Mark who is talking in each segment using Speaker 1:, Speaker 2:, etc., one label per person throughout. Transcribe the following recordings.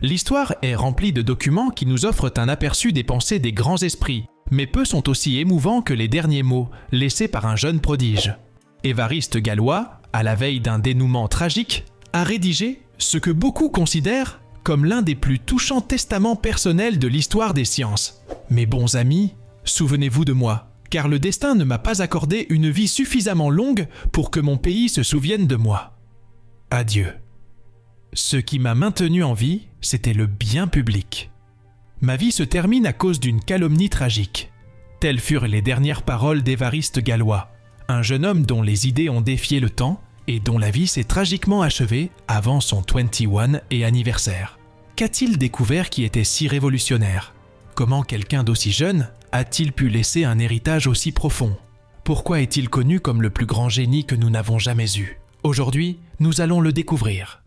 Speaker 1: L'histoire est remplie de documents qui nous offrent un aperçu des pensées des grands esprits, mais peu sont aussi émouvants que les derniers mots laissés par un jeune prodige. Évariste Galois, à la veille d'un dénouement tragique, a rédigé ce que beaucoup considèrent comme l'un des plus touchants testaments personnels de l'histoire des sciences. Mes bons amis, souvenez-vous de moi, car le destin ne m'a pas accordé une vie suffisamment longue pour que mon pays se souvienne de moi. Adieu. Ce qui m'a maintenu en vie, c'était le bien public. Ma vie se termine à cause d'une calomnie tragique. Telles furent les dernières paroles d'Évariste Galois, un jeune homme dont les idées ont défié le temps et dont la vie s'est tragiquement achevée avant son 21 et anniversaire. Qu'a-t-il découvert qui était si révolutionnaire? Comment quelqu'un d'aussi jeune a-t-il pu laisser un héritage aussi profond? Pourquoi est-il connu comme le plus grand génie que nous n'avons jamais eu? Aujourd'hui, nous allons le découvrir.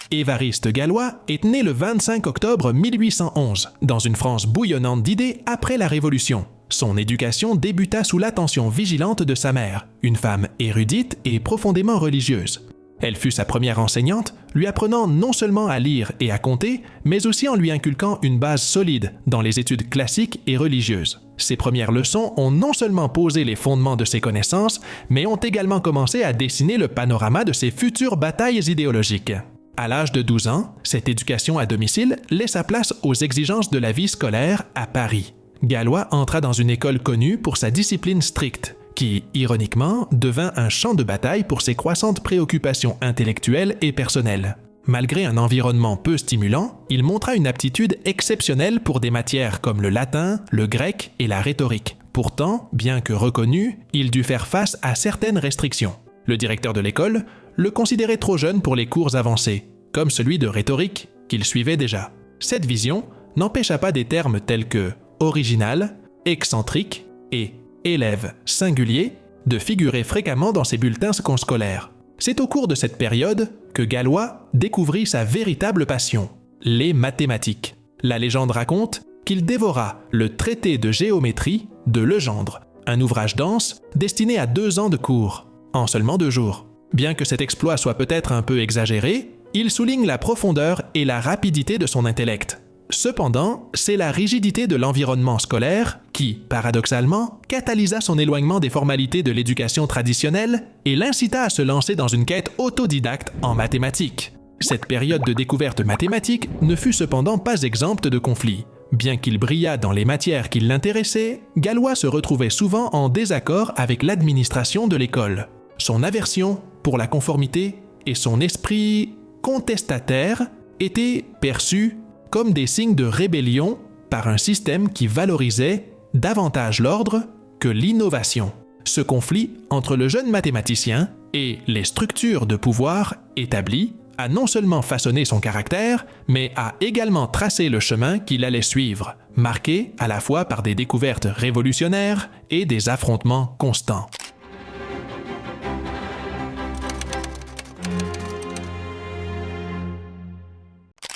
Speaker 1: Évariste Galois est né le 25 octobre 1811, dans une France bouillonnante d'idées après la Révolution. Son éducation débuta sous l'attention vigilante de sa mère, une femme érudite et profondément religieuse. Elle fut sa première enseignante, lui apprenant non seulement à lire et à compter, mais aussi en lui inculquant une base solide dans les études classiques et religieuses. Ses premières leçons ont non seulement posé les fondements de ses connaissances, mais ont également commencé à dessiner le panorama de ses futures batailles idéologiques. À l'âge de 12 ans, cette éducation à domicile laissa place aux exigences de la vie scolaire à Paris. Galois entra dans une école connue pour sa discipline stricte, qui, ironiquement, devint un champ de bataille pour ses croissantes préoccupations intellectuelles et personnelles. Malgré un environnement peu stimulant, il montra une aptitude exceptionnelle pour des matières comme le latin, le grec et la rhétorique. Pourtant, bien que reconnu, il dut faire face à certaines restrictions. Le directeur de l'école le considérait trop jeune pour les cours avancés, comme celui de rhétorique qu'il suivait déjà. Cette vision n'empêcha pas des termes tels que original, excentrique et élève singulier de figurer fréquemment dans ses bulletins scolaires. C'est au cours de cette période que Galois découvrit sa véritable passion, les mathématiques. La légende raconte qu'il dévora le traité de géométrie de Legendre, un ouvrage dense destiné à 2 ans de cours, en seulement 2 jours. Bien que cet exploit soit peut-être un peu exagéré, il souligne la profondeur et la rapidité de son intellect. Cependant, c'est la rigidité de l'environnement scolaire qui, paradoxalement, catalysa son éloignement des formalités de l'éducation traditionnelle et l'incita à se lancer dans une quête autodidacte en mathématiques. Cette période de découverte mathématique ne fut cependant pas exempte de conflits. Bien qu'il brillât dans les matières qui l'intéressaient, Galois se retrouvait souvent en désaccord avec l'administration de l'école. Son aversion pour la conformité et son esprit contestataire étaient perçus comme des signes de rébellion par un système qui valorisait davantage l'ordre que l'innovation. Ce conflit entre le jeune mathématicien et les structures de pouvoir établies a non seulement façonné son caractère, mais a également tracé le chemin qu'il allait suivre, marqué à la fois par des découvertes révolutionnaires et des affrontements constants.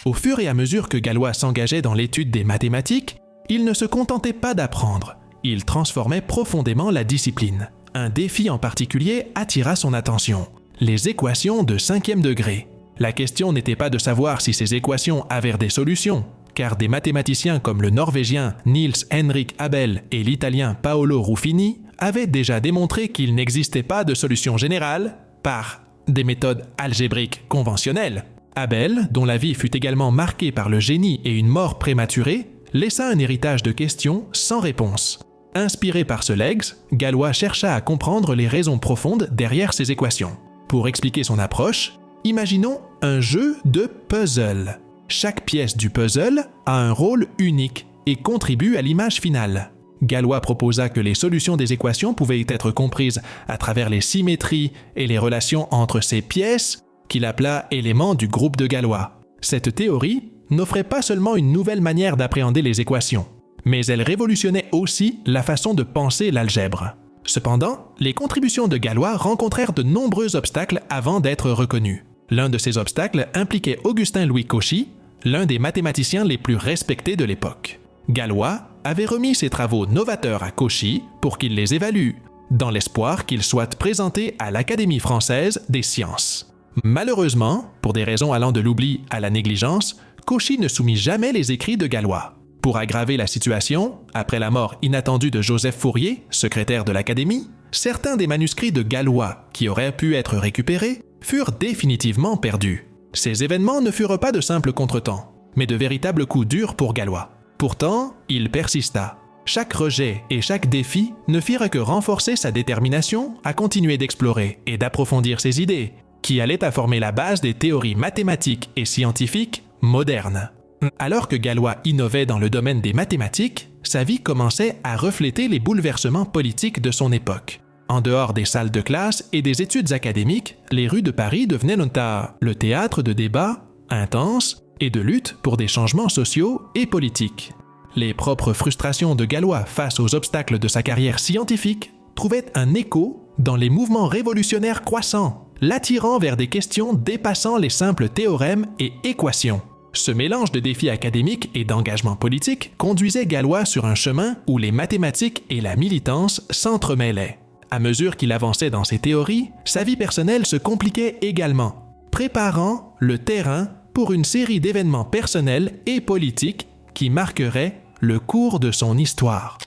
Speaker 1: Au fur et à mesure que Galois s'engageait dans l'étude des mathématiques, il ne se contentait pas d'apprendre, il transformait profondément la discipline. Un défi en particulier attira son attention, les équations de 5e degré. La question n'était pas de savoir si ces équations avaient des solutions, car des mathématiciens comme le Norvégien Niels Henrik Abel et l'Italien Paolo Ruffini avaient déjà démontré qu'il n'existait pas de solution générale par des méthodes algébriques conventionnelles. Abel, dont la vie fut également marquée par le génie et une mort prématurée, laissa un héritage de questions sans réponse. Inspiré par ce legs, Galois chercha à comprendre les raisons profondes derrière ces équations. Pour expliquer son approche, imaginons un jeu de puzzle. Chaque pièce du puzzle a un rôle unique et contribue à l'image finale. Galois proposa que les solutions des équations pouvaient être comprises à travers les symétries et les relations entre ces pièces, qu'il appela éléments du groupe de Galois. Cette théorie n'offrait pas seulement une nouvelle manière d'appréhender les équations, mais elle révolutionnait aussi la façon de penser l'algèbre. Cependant, les contributions de Galois rencontrèrent de nombreux obstacles avant d'être reconnues. L'un de ces obstacles impliquait Augustin-Louis Cauchy, l'un des mathématiciens les plus respectés de l'époque. Galois avait remis ses travaux novateurs à Cauchy pour qu'il les évalue, dans l'espoir qu'il soit présenté à l'Académie française des sciences. Malheureusement, pour des raisons allant de l'oubli à la négligence, Cauchy ne soumit jamais les écrits de Gallois. Pour aggraver la situation, après la mort inattendue de Joseph Fourier, secrétaire de l'Académie, certains des manuscrits de Gallois qui auraient pu être récupérés furent définitivement perdus. Ces événements ne furent pas de simples contretemps, mais de véritables coups durs pour Gallois. Pourtant, il persista. Chaque rejet et chaque défi ne firent que renforcer sa détermination à continuer d'explorer et d'approfondir ses idées, qui allaient à former la base des théories mathématiques et scientifiques modernes. Alors que Gallois innovait dans le domaine des mathématiques, sa vie commençait à refléter les bouleversements politiques de son époque. En dehors des salles de classe et des études académiques, les rues de Paris devenaient notamment le théâtre de débats intenses et de luttes pour des changements sociaux et politiques. Les propres frustrations de Gallois face aux obstacles de sa carrière scientifique trouvaient un écho dans les mouvements révolutionnaires croissants, l'attirant vers des questions dépassant les simples théorèmes et équations. Ce mélange de défis académiques et d'engagement politique conduisait Gallois sur un chemin où les mathématiques et la militance s'entremêlaient. À mesure qu'il avançait dans ses théories, sa vie personnelle se compliquait également, préparant le terrain pour une série d'événements personnels et politiques qui marqueraient le cours de son histoire.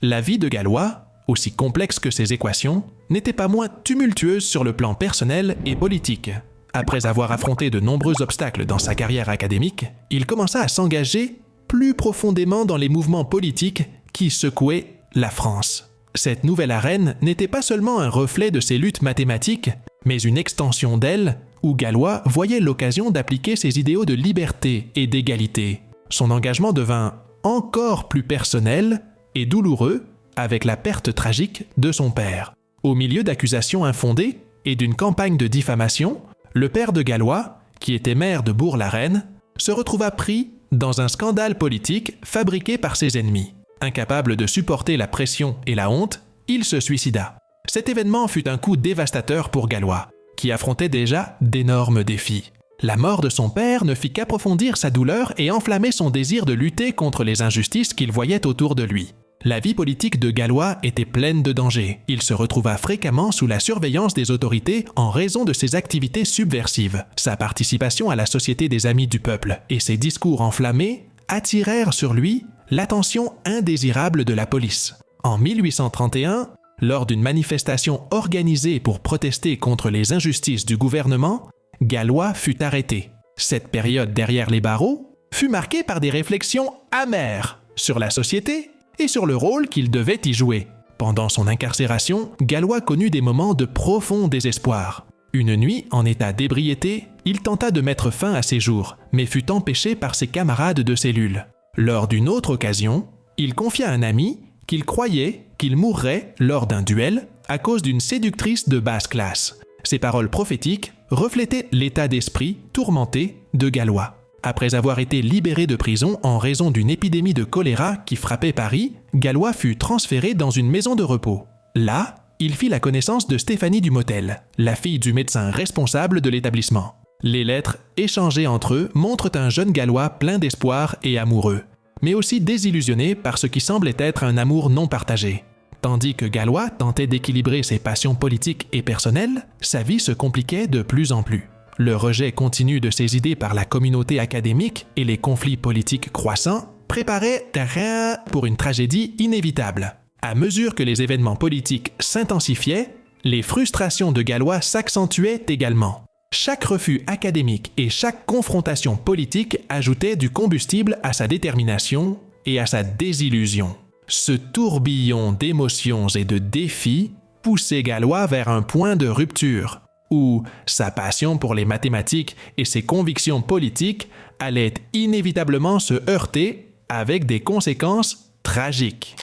Speaker 1: La vie de Gallois, aussi complexe que ses équations, n'était pas moins tumultueuse sur le plan personnel et politique. Après avoir affronté de nombreux obstacles dans sa carrière académique, il commença à s'engager plus profondément dans les mouvements politiques qui secouaient la France. Cette nouvelle arène n'était pas seulement un reflet de ses luttes mathématiques, mais une extension d'elle où Gallois voyait l'occasion d'appliquer ses idéaux de liberté et d'égalité. Son engagement devint encore plus personnel et douloureux avec la perte tragique de son père. Au milieu d'accusations infondées et d'une campagne de diffamation, le père de Gallois, qui était maire de Bourg-la-Reine, se retrouva pris dans un scandale politique fabriqué par ses ennemis. Incapable de supporter la pression et la honte, il se suicida. Cet événement fut un coup dévastateur pour Gallois, qui affrontait déjà d'énormes défis. La mort de son père ne fit qu'approfondir sa douleur et enflammer son désir de lutter contre les injustices qu'il voyait autour de lui. La vie politique de Gallois était pleine de dangers. Il se retrouva fréquemment sous la surveillance des autorités en raison de ses activités subversives. Sa participation à la Société des Amis du Peuple et ses discours enflammés attirèrent sur lui l'attention indésirable de la police. En 1831, lors d'une manifestation organisée pour protester contre les injustices du gouvernement, Gallois fut arrêté. Cette période derrière les barreaux fut marquée par des réflexions amères sur la société et sur le rôle qu'il devait y jouer. Pendant son incarcération, Gallois connut des moments de profond désespoir. Une nuit, en état d'ébriété, il tenta de mettre fin à ses jours, mais fut empêché par ses camarades de cellule. Lors d'une autre occasion, il confia à un ami qu'il croyait qu'il mourrait lors d'un duel à cause d'une séductrice de basse classe. Ces paroles prophétiques reflétaient l'état d'esprit tourmenté de Gallois. Après avoir été libéré de prison en raison d'une épidémie de choléra qui frappait Paris, Gallois fut transféré dans une maison de repos. Là, il fit la connaissance de Stéphanie Dumotel, la fille du médecin responsable de l'établissement. Les lettres échangées entre eux montrent un jeune Gallois plein d'espoir et amoureux, mais aussi désillusionné par ce qui semblait être un amour non partagé. Tandis que Gallois tentait d'équilibrer ses passions politiques et personnelles, sa vie se compliquait de plus en plus. Le rejet continu de ses idées par la communauté académique et les conflits politiques croissants préparaient terrain pour une tragédie inévitable. À mesure que les événements politiques s'intensifiaient, les frustrations de Gallois s'accentuaient également. Chaque refus académique et chaque confrontation politique ajoutait du combustible à sa détermination et à sa désillusion. Ce tourbillon d'émotions et de défis poussait Gallois vers un point de rupture, où sa passion pour les mathématiques et ses convictions politiques allaient inévitablement se heurter avec des conséquences tragiques.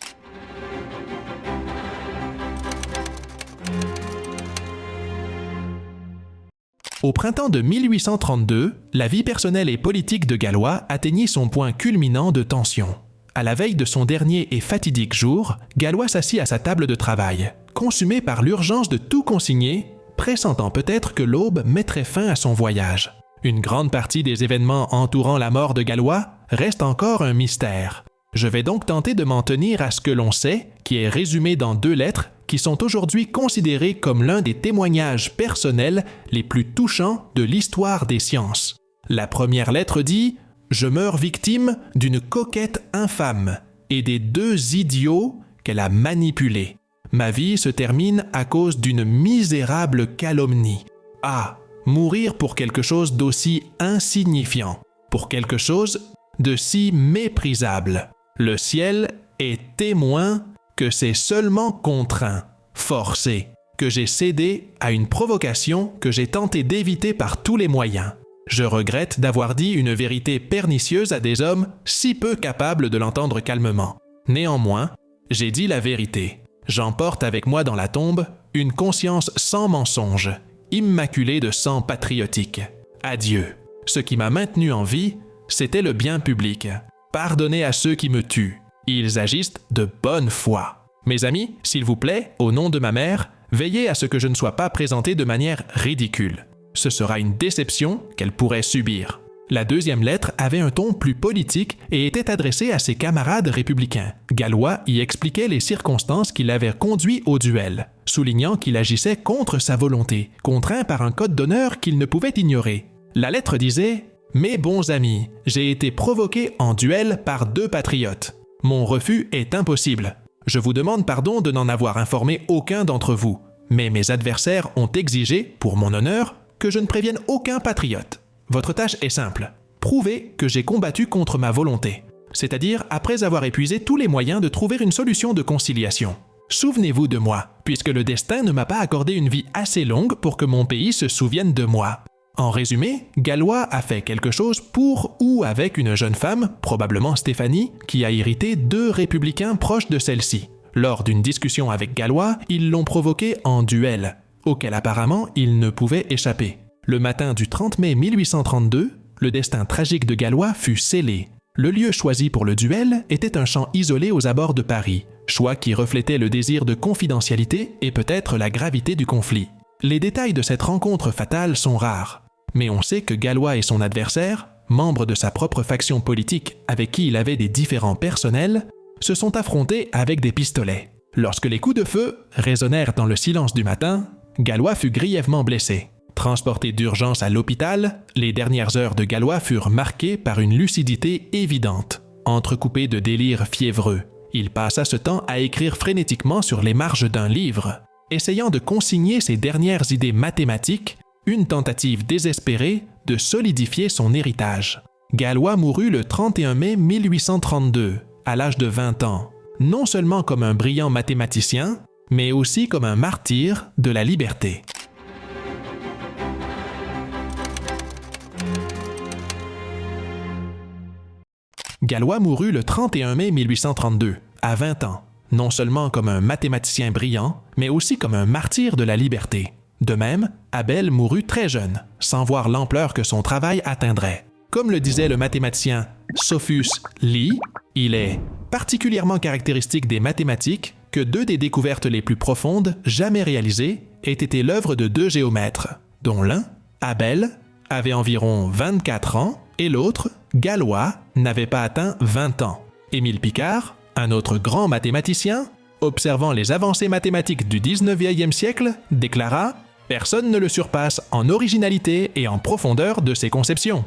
Speaker 1: Au printemps de 1832, la vie personnelle et politique de Gallois atteignit son point culminant de tension. À la veille de son dernier et fatidique jour, Gallois s'assit à sa table de travail, consumé par l'urgence de tout consigner, pressentant peut-être que l'aube mettrait fin à son voyage. Une grande partie des événements entourant la mort de Gallois reste encore un mystère. Je vais donc tenter de m'en tenir à ce que l'on sait, qui est résumé dans 2 lettres qui sont aujourd'hui considérées comme l'un des témoignages personnels les plus touchants de l'histoire des sciences. La première lettre dit « Je meurs victime d'une coquette infâme et des 2 idiots qu'elle a manipulés. Ma vie se termine à cause d'une misérable calomnie. Ah, mourir pour quelque chose d'aussi insignifiant, pour quelque chose de si méprisable. Le ciel est témoin que c'est seulement contraint, forcé, que j'ai cédé à une provocation que j'ai tenté d'éviter par tous les moyens. Je regrette d'avoir dit une vérité pernicieuse à des hommes si peu capables de l'entendre calmement. Néanmoins, j'ai dit la vérité. J'emporte avec moi dans la tombe une conscience sans mensonge, immaculée de sang patriotique. Adieu. Ce qui m'a maintenu en vie, c'était le bien public. Pardonnez à ceux qui me tuent. Ils agissent de bonne foi. Mes amis, s'il vous plaît, au nom de ma mère, veillez à ce que je ne sois pas présenté de manière ridicule. Ce sera une déception qu'elle pourrait subir. La 2e lettre avait un ton plus politique et était adressée à ses camarades républicains. Gallois y expliquait les circonstances qui l'avaient conduit au duel, soulignant qu'il agissait contre sa volonté, contraint par un code d'honneur qu'il ne pouvait ignorer. La lettre disait « Mes bons amis, j'ai été provoqué en duel par 2 patriotes. Mon refus est impossible. Je vous demande pardon de n'en avoir informé aucun d'entre vous, mais mes adversaires ont exigé, pour mon honneur, que je ne prévienne aucun patriote. Votre tâche est simple. Prouvez que j'ai combattu contre ma volonté, c'est-à-dire après avoir épuisé tous les moyens de trouver une solution de conciliation. Souvenez-vous de moi, puisque le destin ne m'a pas accordé une vie assez longue pour que mon pays se souvienne de moi. » En résumé, Gallois a fait quelque chose pour ou avec une jeune femme, probablement Stéphanie, qui a irrité 2 républicains proches de celle-ci. Lors d'une discussion avec Gallois, ils l'ont provoqué en duel, auquel apparemment il ne pouvait échapper. Le matin du 30 mai 1832, le destin tragique de Gallois fut scellé. Le lieu choisi pour le duel était un champ isolé aux abords de Paris, choix qui reflétait le désir de confidentialité et peut-être la gravité du conflit. Les détails de cette rencontre fatale sont rares. Mais on sait que Gallois et son adversaire, membres de sa propre faction politique avec qui il avait des différends personnels, se sont affrontés avec des pistolets. Lorsque les coups de feu résonnèrent dans le silence du matin, Gallois fut grièvement blessé. Transporté d'urgence à l'hôpital, les dernières heures de Gallois furent marquées par une lucidité évidente, entrecoupée de délires fiévreux. Il passa ce temps à écrire frénétiquement sur les marges d'un livre, essayant de consigner ses dernières idées mathématiques, une tentative désespérée de solidifier son héritage. Gallois mourut le 31 mai 1832, à l'âge de 20 ans, non seulement comme un brillant mathématicien, mais aussi comme un martyr de la liberté. Gallois mourut le 31 mai 1832, à 20 ans, non seulement comme un mathématicien brillant, mais aussi comme un martyr de la liberté. De même, Abel mourut très jeune, sans voir l'ampleur que son travail atteindrait. Comme le disait le mathématicien Sophus Lee, il est particulièrement caractéristique des mathématiques que 2 des découvertes les plus profondes jamais réalisées aient été l'œuvre de 2 géomètres, dont l'un, Abel, avait environ 24 ans et l'autre, Gallois, n'avait pas atteint 20 ans. Émile Picard, un autre grand mathématicien, observant les avancées mathématiques du 19e siècle, déclara « Personne ne le surpasse en originalité et en profondeur de ses conceptions. »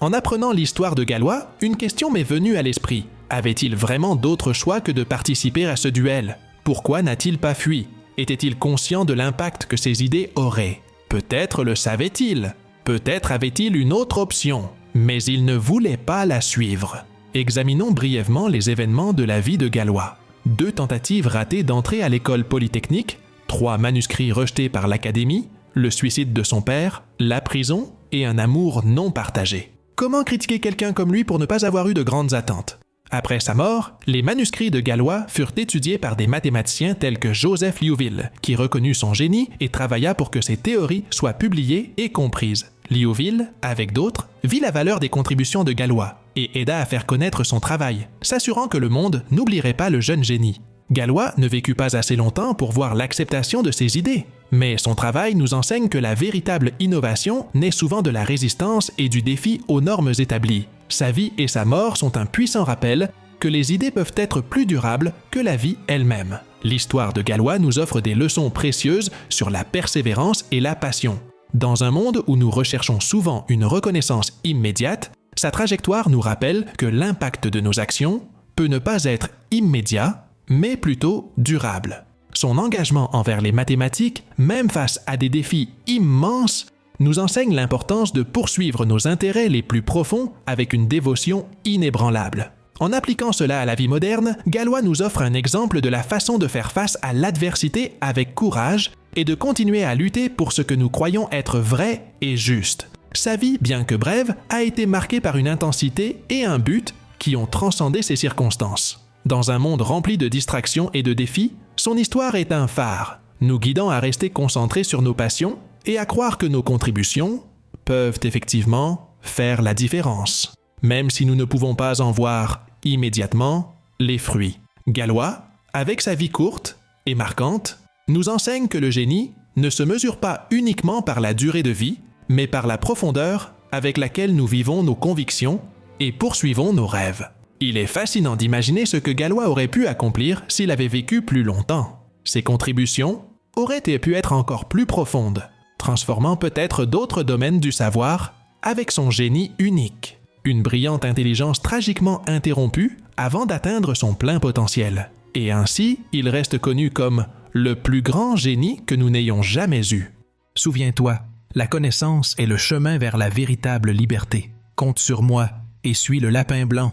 Speaker 1: En apprenant l'histoire de Gallois, une question m'est venue à l'esprit. Avait-il vraiment d'autre choix que de participer à ce duel? Pourquoi n'a-t-il pas fui? Était-il conscient de l'impact que ses idées auraient? Peut-être le savait-il. Peut-être avait-il une autre option. Mais il ne voulait pas la suivre. Examinons brièvement les événements de la vie de Gallois. 2 tentatives ratées d'entrer à l'école polytechnique, 3 manuscrits rejetés par l'Académie, le suicide de son père, la prison et un amour non partagé. Comment critiquer quelqu'un comme lui pour ne pas avoir eu de grandes attentes? Après sa mort, les manuscrits de Gallois furent étudiés par des mathématiciens tels que Joseph Liouville, qui reconnut son génie et travailla pour que ses théories soient publiées et comprises. Liouville, avec d'autres, vit la valeur des contributions de Gallois et aida à faire connaître son travail, s'assurant que le monde n'oublierait pas le jeune génie. Galois ne vécut pas assez longtemps pour voir l'acceptation de ses idées, mais son travail nous enseigne que la véritable innovation naît souvent de la résistance et du défi aux normes établies. Sa vie et sa mort sont un puissant rappel que les idées peuvent être plus durables que la vie elle-même. L'histoire de Galois nous offre des leçons précieuses sur la persévérance et la passion. Dans un monde où nous recherchons souvent une reconnaissance immédiate, sa trajectoire nous rappelle que l'impact de nos actions peut ne pas être immédiat, mais plutôt durable. Son engagement envers les mathématiques, même face à des défis immenses, nous enseigne l'importance de poursuivre nos intérêts les plus profonds avec une dévotion inébranlable. En appliquant cela à la vie moderne, Galois nous offre un exemple de la façon de faire face à l'adversité avec courage et de continuer à lutter pour ce que nous croyons être vrai et juste. Sa vie, bien que brève, a été marquée par une intensité et un but qui ont transcendé ses circonstances. Dans un monde rempli de distractions et de défis, son histoire est un phare, nous guidant à rester concentrés sur nos passions et à croire que nos contributions peuvent effectivement faire la différence, même si nous ne pouvons pas en voir immédiatement les fruits. Galois, avec sa vie courte et marquante, nous enseigne que le génie ne se mesure pas uniquement par la durée de vie, mais par la profondeur avec laquelle nous vivons nos convictions et poursuivons nos rêves. Il est fascinant d'imaginer ce que Galois aurait pu accomplir s'il avait vécu plus longtemps. Ses contributions auraient pu être encore plus profondes, transformant peut-être d'autres domaines du savoir avec son génie unique. Une brillante intelligence tragiquement interrompue avant d'atteindre son plein potentiel. Et ainsi, il reste connu comme le plus grand génie que nous n'ayons jamais eu. Souviens-toi, la connaissance est le chemin vers la véritable liberté. Compte sur moi et suis le lapin blanc.